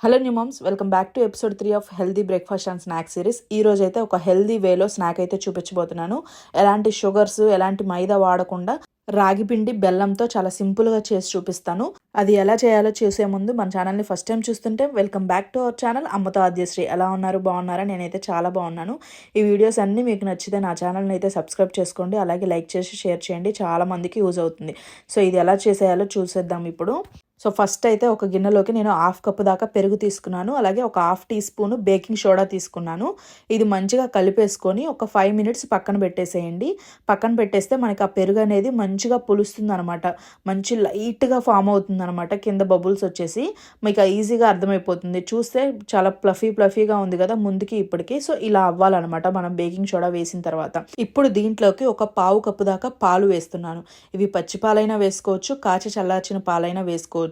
Hello new moms, welcome back to episode 3 of healthy breakfast and snack series. ఈ రోజు అయితే ఒక healthy వేలో స్నాక్ అయితే చూపించబోతున్నాను. ఎలాంటి షుగర్స్, ఎలాంటి మైదా వాడకుండా రాగి పిండి బెల్లంతో చాలా సింపుల్గా చేసి చూపిస్తాను. అది ఎలా చేయాలో చూసే ముందు మన ఛానల్ని ఫస్ట్ టైం చూస్తుంటే welcome back to our channel అమ్మతో ఆద్యశ్రీ. ఎలా ఉన్నారు? బాగున్నారా? నేనైతే చాలా బాగున్నాను. ఈ వీడియోస్ అన్నీ మీకు నచ్చితే నా ఛానల్ని అయితే సబ్స్క్రైబ్ చేసుకోండి, అలాగే లైక్ చేసి షేర్ చేయండి. చాలా మందికి యూజ్ అవుతుంది. సో ఇది ఎలా చేసేయాలో చూసేద్దాం ఇప్పుడు. సో ఫస్ట్ అయితే ఒక గిన్నెలోకి నేను 1/2 కప్పు దాకా పెరుగు తీసుకున్నాను, అలాగే ఒక 1/2 టీ స్పూన్ బేకింగ్ సోడా తీసుకున్నాను. ఇది మంచిగా కలిపేసుకొని ఒక 5 మినిట్స్ పక్కన పెట్టేసేయండి. పక్కన పెట్టేస్తే మనకి ఆ పెరుగు అనేది మంచిగా పులుస్తుంది అనమాట. మంచి లైట్గా ఫామ్ అవుతుంది అనమాట, కింద బబుల్స్ వచ్చేసి మీకు ఈజీగా అర్థమైపోతుంది. చూస్తే చాలా ప్లఫీగా ఉంది కదా ముందుకి ఇప్పటికి. సో ఇలా అవ్వాలన్నమాట మనం బేకింగ్ సోడా వేసిన తర్వాత. ఇప్పుడు దీంట్లోకి ఒక 1/2 కప్పు దాకా పాలు వేస్తున్నాను. ఇవి పచ్చి పాలైనా వేసుకోవచ్చు, కాచి చల్లార్చిన పాలైనా వేసుకోవచ్చు.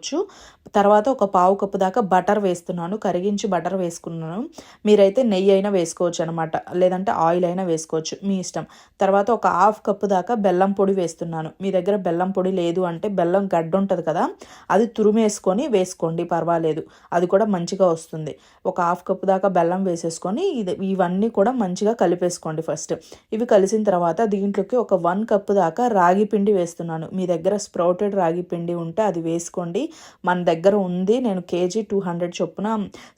తర్వాత ఒక 1/2 కప్పు దాకా బటర్ వేస్తున్నాను, కరిగించి బటర్ వేసుకున్నాను. మీరైతే నెయ్యి అయినా వేసుకోవచ్చు అనమాట, లేదంటే ఆయిల్ అయినా వేసుకోవచ్చు, మీ ఇష్టం. తర్వాత ఒక 1/2 కప్పు దాకా బెల్లం పొడి వేస్తున్నాను. మీ దగ్గర బెల్లం పొడి లేదు అంటే బెల్లం గడ్డ ఉంటుంది కదా, అది తురిమేసుకొని వేసుకోండి, పర్వాలేదు, అది కూడా మంచిగా వస్తుంది. ఒక 1/2 కప్పు దాకా బెల్లం వేసేసుకొని ఇవన్నీ కూడా మంచిగా కలిపేసుకోండి ఫస్ట్. ఇవి కలిసిన తర్వాత దీంట్లోకి ఒక 1 కప్పు దాకా రాగి పిండి వేస్తున్నాను. మీ దగ్గర స్ప్రౌటెడ్ రాగి పిండి ఉంటే అది వేసుకోండి. మన దగ్గర ఉంది, నేను కేజీ 200 చొప్పున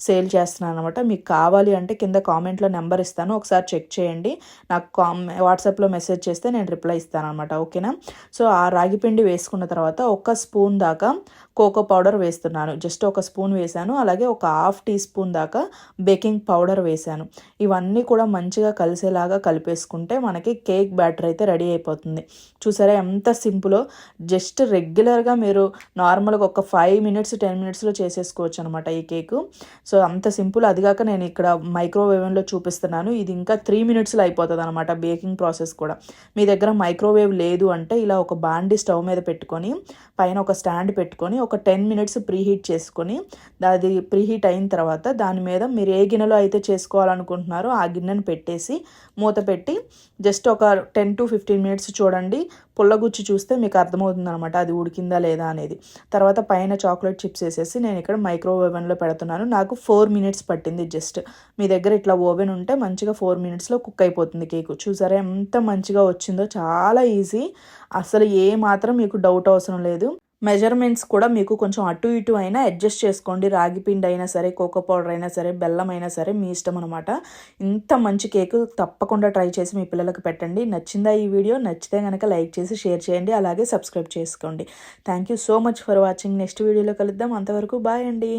సేల్ చేస్తున్నాను అనమాట. మీకు కావాలి అంటే కింద కామెంట్లో నెంబర్ ఇస్తాను, ఒకసారి చెక్ చేయండి. నాకు వాట్సాప్లో మెసేజ్ చేస్తే నేను రిప్లై ఇస్తాను అనమాట, ఓకేనా. సో ఆ రాగి పిండి వేసుకున్న తర్వాత 1 స్పూన్ దాకా కోకో పౌడర్ వేస్తున్నాను. జస్ట్ 1 స్పూన్ వేసాను, అలాగే ఒక 1/2 టీ స్పూన్ దాకా బేకింగ్ పౌడర్ వేసాను. ఇవన్నీ కూడా మంచిగా కలిసేలాగా కలిపేసుకుంటే మనకి కేక్ బ్యాటర్ అయితే రెడీ అయిపోతుంది. చూసారా ఎంత సింపులో. జస్ట్ రెగ్యులర్గా మీరు నార్మల్గా ఒక 5 మినిట్స్ 10 మినిట్స్లో చేసేసుకోవచ్చు అనమాట ఈ కేకు. సో అంత సింపుల్. అదిగాక నేను ఇక్కడ మైక్రోవేవ్లో చూపిస్తున్నాను, ఇది ఇంకా 3 మినిట్స్లో అయిపోతుంది అనమాట బేకింగ్ ప్రాసెస్ కూడా. మీ దగ్గర మైక్రోవేవ్ లేదు అంటే ఇలా ఒక బాండి స్టవ్ మీద పెట్టుకొని పైన ఒక స్టాండ్ పెట్టుకొని ఒక 10 మినిట్స్ ప్రీహీట్ చేసుకొని, అది ప్రీహీట్ అయిన తర్వాత దాని మీద మీరు ఏ గిన్నెలో అయితే చేసుకోవాలనుకుంటున్నారో ఆ గిన్నెను పెట్టేసి మూత పెట్టి జస్ట్ ఒక 10 to 15 మినిట్స్ చూడండి. పుల్లగుచ్చి చూస్తే మీకు అర్థమవుతుంది అనమాట అది ఉడికిందా లేదా అనేది. తర్వాత పైన చాక్లెట్ చిప్స్ వేసేసి నేను ఇక్కడ మైక్రోవేవ్లో పెడుతున్నాను. నాకు 4 మినిట్స్ పట్టింది జస్ట్. మీ దగ్గర ఇట్లా ఓవెన్ ఉంటే మంచిగా 4 మినిట్స్లో కుక్ అయిపోతుంది కేకు. చూసారా ఎంత మంచిగా వచ్చిందో, చాలా ఈజీ. అసలు ఏ మాత్రం మీకు డౌట్ అవసరం లేదు. మెజర్మెంట్స్ కూడా మీకు కొంచెం అటు ఇటు అయినా అడ్జస్ట్ చేసుకోండి. రాగి పిండి అయినా సరే, కోకో పౌడర్ అయినా సరే, బెల్లం అయినా సరే, మీ ఇష్టం అనమాట. ఇంత మంచి కేకు తప్పకుండా ట్రై చేసి మీ పిల్లలకు పెట్టండి. నచ్చిందా ఈ వీడియో? నచ్చితే కనుక లైక్ చేసి షేర్ చేయండి, అలాగే సబ్స్క్రైబ్ చేసుకోండి. Thank you so much for watching. Next వీడియోలో కలుద్దాం. అంతవరకు బాయ్ అండి.